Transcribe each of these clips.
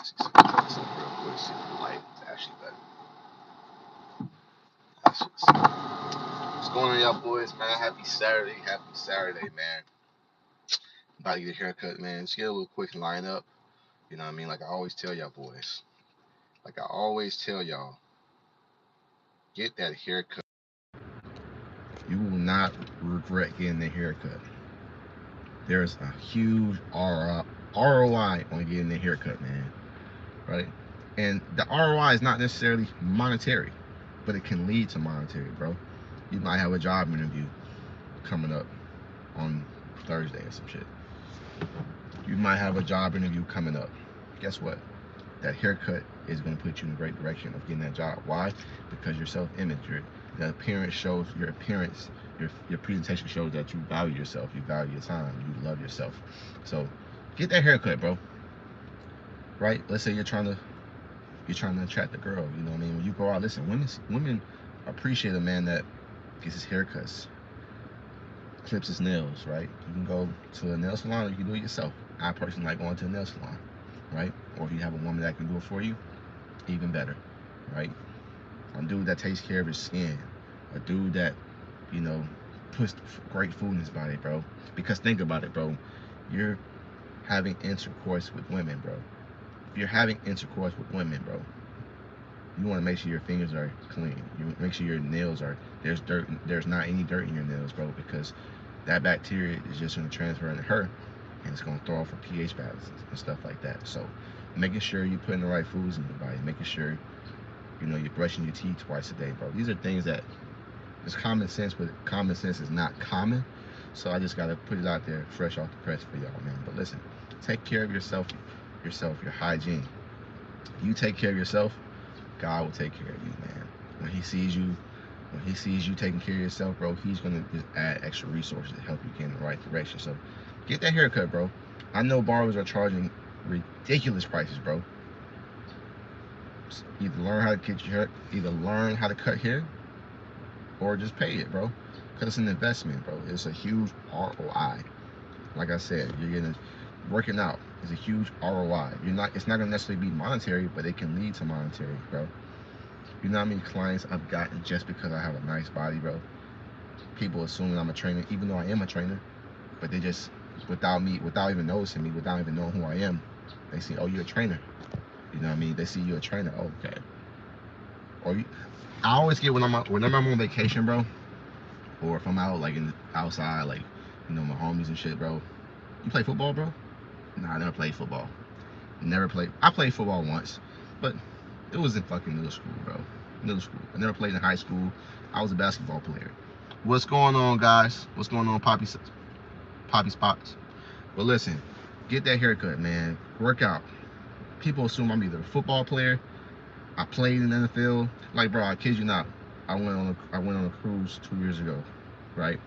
see something real quick, see if the light is actually better. What's going on, y'all boys, man? Happy Saturday, man. About to get a haircut, man. Just get a little quick lineup. You know what I mean? Like I always tell y'all boys. Get that haircut. You will not regret getting the haircut. There's a huge ROI on getting the haircut, man. Right? And the ROI is not necessarily monetary, but it can lead to monetary, bro. You might have a job interview coming up on Thursday or some shit. You might have a job interview coming up. Guess what? That haircut is going to put you in the right direction of getting that job. Why? Because your self-image, the appearance shows, your presentation shows that you value yourself, you value your time, you love yourself. So get that haircut, bro. Right? Let's say you're trying to attract a girl. You know what I mean? When you go out, listen, women appreciate a man that gets his haircuts, clips his nails, right? You can go to a nail salon or you can do it yourself. I personally like going to a nail salon, right? Or if you have a woman that can do it for you, even better, right? A dude that takes care of his skin, a dude that, you know, puts great food in his body, bro. Because think about it, bro. You're having intercourse with women, bro. If you're having intercourse with women, bro, you want to make sure your fingers are clean. You make sure your nails are, there's not any dirt in your nails, bro, because that bacteria is just going to transfer into her and it's going to throw off her pH balance and stuff like that. So making sure you're putting the right foods in your body, making sure, you know, you're brushing your teeth twice a day, bro. These are things that is common sense, but common sense is not common. So I just got to put it out there fresh off the press for y'all, man. But listen, take care of yourself, your hygiene. You take care of yourself, God will take care of you, man. When he sees you taking care of yourself, bro, he's gonna just add extra resources to help you get in the right direction. So get that haircut, bro. I know barbers are charging ridiculous prices, bro. Either learn how to cut hair, or just pay it, bro. Because it's an investment, bro. It's a huge ROI. Like I said, working out is a huge ROI. It's not gonna necessarily be monetary, but it can lead to monetary, bro. You know how many clients I've gotten just because I have a nice body, bro? People assuming I'm a trainer, even though I am a trainer, but they just, without even noticing me, without even knowing who I am, they see, oh, you're a trainer. You know what I mean? They see you're a trainer. Oh, okay. I always get whenever I'm on vacation, bro, or if I'm out like outside, like, you know, my homies and shit, bro. You play football, bro? Nah, I never played football. I played football once, but it was in fucking middle school, bro. Middle school. I never played in high school. I was a basketball player. What's going on, guys? What's going on, Poppy Spots? But listen, get that haircut, man. Work out. People assume I'm either a football player. I played in the NFL. Like, bro, I kid you not. I went on a cruise 2 years ago, right?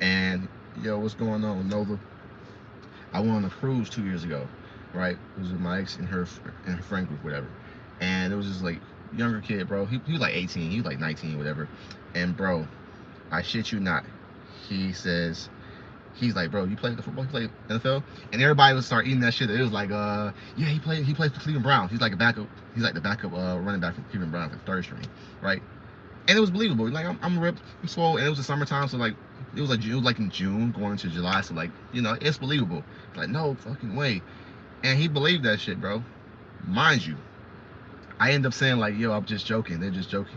And yo, what's going on, Nova? I went on a cruise 2 years ago, right? It was with my ex and her friend group, whatever. And it was just like younger kid, bro. He was like 18, he was like 19, whatever. And bro, I shit you not, he's like, bro, you played the football? You played NFL? And everybody would start eating that shit. It was like, yeah, he plays for Cleveland Browns. He's like the backup running back for Cleveland Browns, like third string, right? And it was believable. Like, I'm ripped, I'm swole, and it was the summertime, so like it was like in June going into July, so like, you know, it's believable. Like, no fucking way. And he believed that shit, bro. Mind you, I end up saying like, yo, I'm just joking. They're just joking.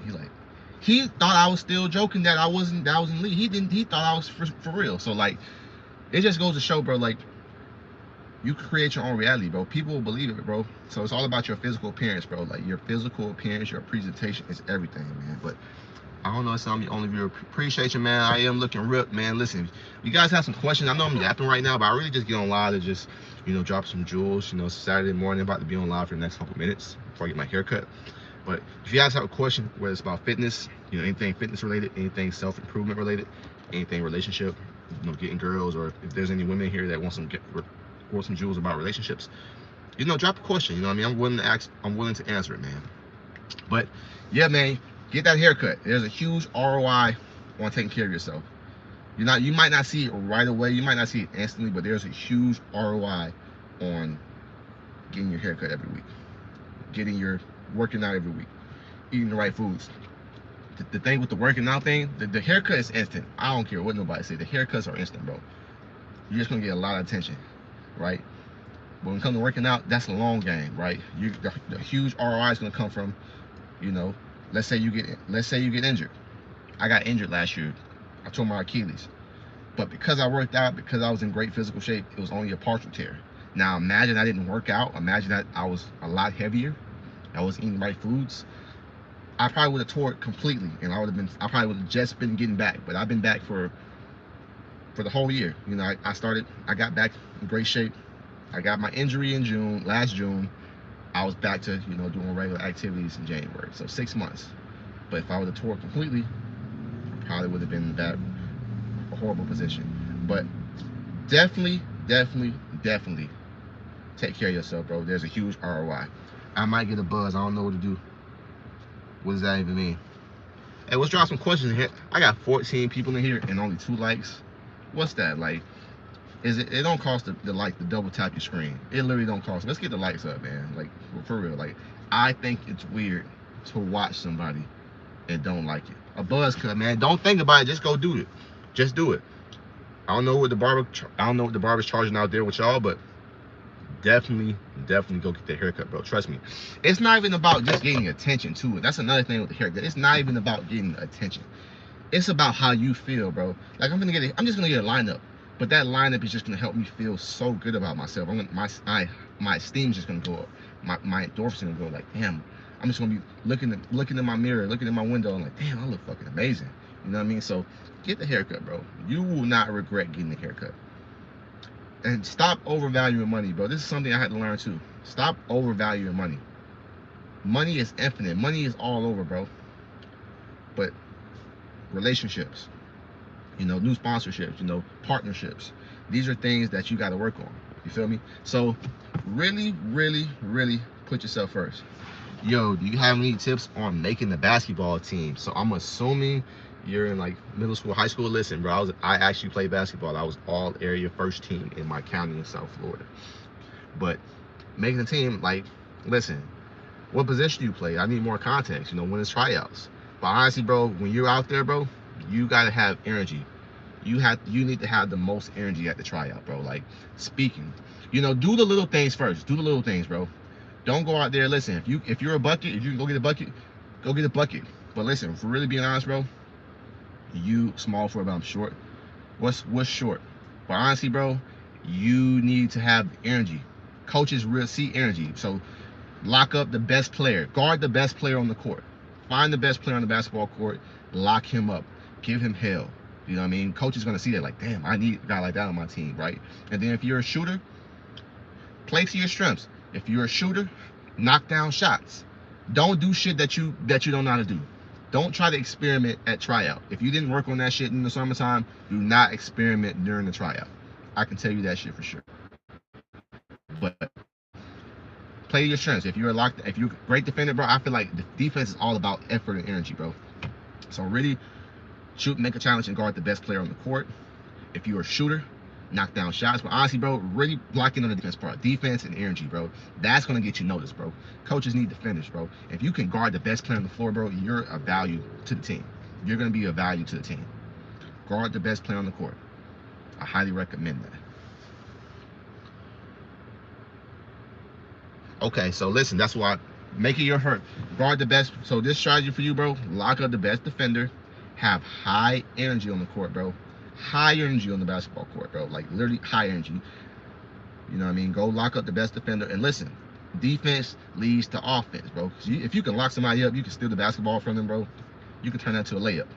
He thought I was still joking, that I was in league. He thought I was for real. So like, it just goes to show, bro, like, you create your own reality, bro. People will believe it, bro. So it's all about your physical appearance, bro. Like, your physical appearance, your presentation is everything, man. But I don't know if I'm the only viewer. Appreciate you, man. I am looking ripped, man. Listen, you guys have some questions. I know I'm yapping right now, but I really just get on live to just, you know, drop some jewels. You know, Saturday morning, about to be on live for the next couple minutes before I get my haircut. But if you guys have a question, whether it's about fitness, you know, anything fitness related, anything self-improvement related, anything relationship, you know, getting girls, or if there's any women here that want some jewels about relationships, you know, drop a question. You know what I mean? I'm willing to answer it, man. But yeah, man, get that haircut. There's a huge ROI on taking care of yourself. You might not see it right away, you might not see it instantly, but there's a huge ROI on getting your haircut every week. working out every week, eating the right foods. The thing with the working out thing, the haircut is instant. I don't care what nobody say. The haircuts are instant, bro. You're just gonna get a lot of attention, right? But when it comes to working out, that's a long game, right? The huge ROI is gonna come from, you know, let's say you get injured. I got injured last year. I tore my Achilles. But because I worked out, because I was in great physical shape, it was only a partial tear. Now imagine I didn't work out. Imagine that I was a lot heavier. I was eating the right foods. I probably would have tore it completely, and I probably would have just been getting back. But I've been back for the whole year. You know, I got back in great shape. I got my injury in last June. I was back to, you know, doing regular activities in January. So 6 months. But if I would have tore it completely, I probably would have been in a horrible position. But definitely take care of yourself, bro. There's a huge ROI. I might get a buzz. I don't know what to do. What does that even mean? Hey, let's drop some questions in here. I got 14 people in here and only 2 likes. What's that? Like, it don't cost the like the double tap your screen. It literally don't cost. Let's get the likes up, man. Like, for real. Like, I think it's weird to watch somebody and don't like it. A buzz cut, man. Don't think about it. Just go do it. Just do it. I don't know what the barber's charging out there with y'all, but definitely go get the haircut, bro. Trust me. It's not even about just getting attention to it. That's another thing with the haircut. It's not even about getting attention. It's about how you feel, bro. Like, I'm just gonna get a lineup, but that lineup is just gonna help me feel so good about myself. My esteem's just gonna go up. My endorphins gonna go like, damn. I'm just gonna be looking in my mirror, looking in my window, and like, damn, I look fucking amazing. You know what I mean? So get the haircut, bro. You will not regret getting the haircut. And stop overvaluing money, bro. This is something I had to learn too. Stop overvaluing money. Money is infinite. Money is all over, bro. But relationships, you know, new sponsorships, you know, partnerships, these are things that you got to work on. You feel me? So really put yourself first. Yo, do you have any tips on making the basketball team? So I'm assuming you're in like middle school, high school. Listen, bro, I actually played basketball. I was all area first team in my county in South Florida. But making the team, like, listen, what position do you play? I need more context, you know, when it's tryouts. But honestly, bro, when you're out there, bro, you gotta have energy. You need to have the most energy at the tryout, bro. Like, speaking, you know, do the little things first. Do the little things, bro. Don't go out there. Listen, if you're a bucket, if you can go get a bucket, go get a bucket. But listen, for really being honest, bro, you small for it, but I'm short. What's short? But honestly, bro, you need to have energy. Coaches really see energy. So lock up the best player. Guard the best player on the court. Find the best player on the basketball court. Lock him up. Give him hell. You know what I mean? Coach is going to see that, like, damn, I need a guy like that on my team, right? And then if you're a shooter, play to your strengths. If you're a shooter, knock down shots. Don't do shit that you don't know how to do. Don't try to experiment at tryout. If you didn't work on that shit in the summertime, do not experiment during the tryout. I can tell you that shit for sure. But play to your strengths. If you're a great defender, bro, I feel like the defense is all about effort and energy, bro. So really shoot, make a challenge, and guard the best player on the court. If you're a shooter, knock down shots. But honestly, bro, really blocking on the defense part. Defense and energy, bro. That's going to get you noticed, bro. Coaches need defenders, bro. If you can guard the best player on the floor, bro, you're a value to the team. You're going to be a value to the team. Guard the best player on the court. I highly recommend that. Okay, so listen, that's why make it your hurt. Guard the best. So this strategy for you, bro, lock up the best defender. Have high energy on the court, bro. High energy on the basketball court, bro. Like, literally high energy. You know what I mean? Go lock up the best defender. And listen, defense leads to offense, bro. If you can lock somebody up, you can steal the basketball from them, bro. You can turn that to a layup.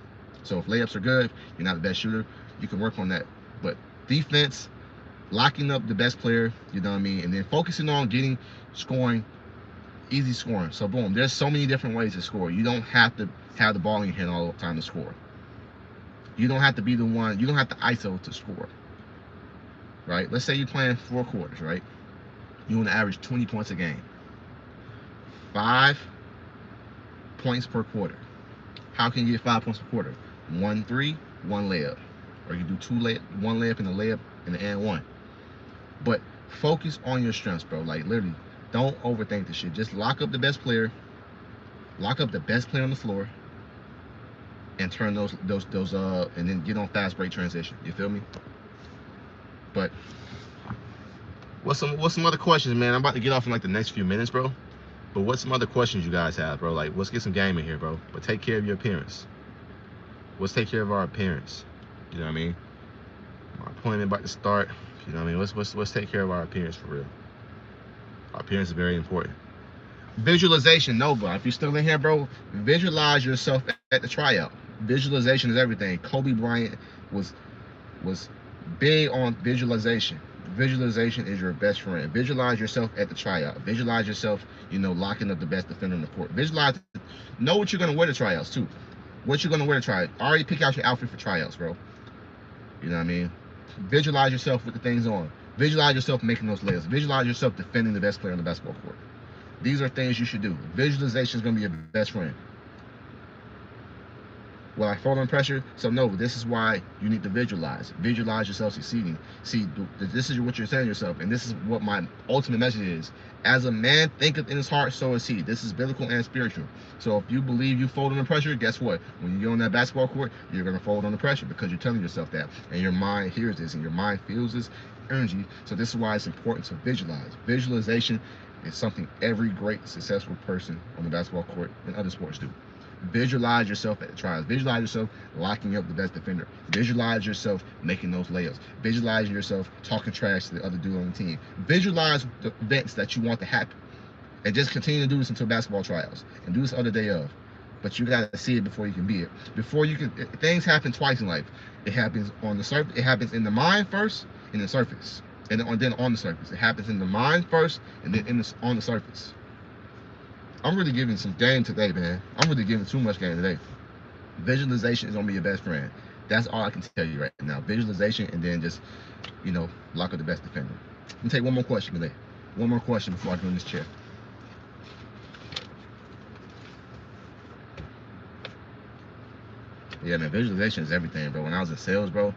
So if layups are good, you're not the best shooter, you can work on that. But defense, locking up the best player, you know what I mean? And then focusing on scoring, easy scoring. So boom, there's so many different ways to score. You don't have to have the ball in your hand all the time to score. You don't have to be the one, you don't have to ISO to score, right? Let's say you're playing 4 quarters, right? You want to average 20 points a game. 5 points per quarter. How can you get 5 points per quarter? 1 3, 1 layup. Or you do 1 layup and a layup and an and one. But focus on your strengths, bro. Like, literally, Don't overthink the shit. Just lock up the best player, lock up the best player on the floor, and turn those and then get on fast break transition. You feel me? But what's some other questions, man? I'm about to get off in like the next few minutes, bro. But what's some other questions you guys have, bro? Like, let's get some game in here, bro. But take care of your appearance. Let's take care of our appearance. You know what I mean? My appointment about to start. You know what I mean? Let's take care of our appearance for real. Our appearance is very important. Visualization, no, bro. If you're still in here, bro, visualize yourself at the tryout. Visualization is everything. Kobe Bryant was big on visualization. Visualization is your best friend. Visualize yourself at the tryout. Visualize yourself, locking up the best defender on the court. Visualize, know what you're gonna wear to tryouts too. What you're gonna wear to tryouts. Already pick out your outfit for tryouts, bro. You know what I mean? Visualize yourself with the things on. Visualize yourself making those layups. Visualize yourself defending the best player on the basketball court. These are things you should do. Visualization is gonna be your best friend. Will I fold under pressure? So no, this is why you need to visualize. Visualize yourself succeeding. See, this is what you're saying to yourself, and this is what my ultimate message is. As a man thinketh in his heart, so is he. This is biblical and spiritual. So if you believe you fold under pressure, guess what? When you get on that basketball court, you're gonna fold under pressure because you're telling yourself that, and your mind hears this, and your mind feels this energy. So this is why it's important to visualize. Visualization is something every great, successful person on the basketball court and other sports do. Visualize yourself at the trials. Visualize yourself locking up the best defender. Visualize yourself making those layups. Visualize yourself talking trash to the other dude on the team. Visualize the events that you want to happen. And just continue to do this until basketball trials. And do this other day of. But you got to see it before you can be it. Before you can, things happen twice in life. It happens on the surface. It happens in the mind first, and the surface. And then on the surface. It happens in the mind first, and then on the surface. I'm really giving some game today, man. I'm really giving too much game today. Visualization is gonna be your best friend. That's all I can tell you right now. Visualization, and then just, lock up the best defender. Let me take one more question today. One more question before I go in this chair. Yeah, man, visualization is everything, bro. When I was in sales, bro,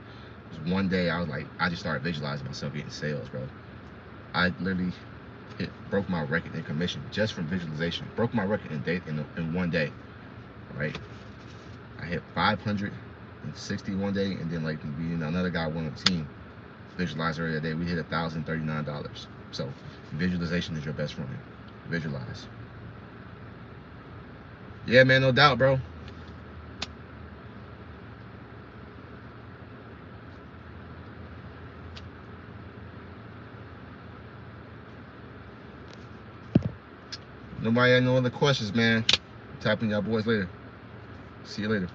one day I just started visualizing myself getting sales, bro. I literally broke my record in commission just from visualization. Broke my record in one day. Right? I hit 560 one day, and then another guy won on the team. Visualized earlier that day, we hit $1,039. So visualization is your best friend. Visualize. Yeah, man, no doubt, bro. Nobody had no other questions, man. Tapping y'all boys later. See you later.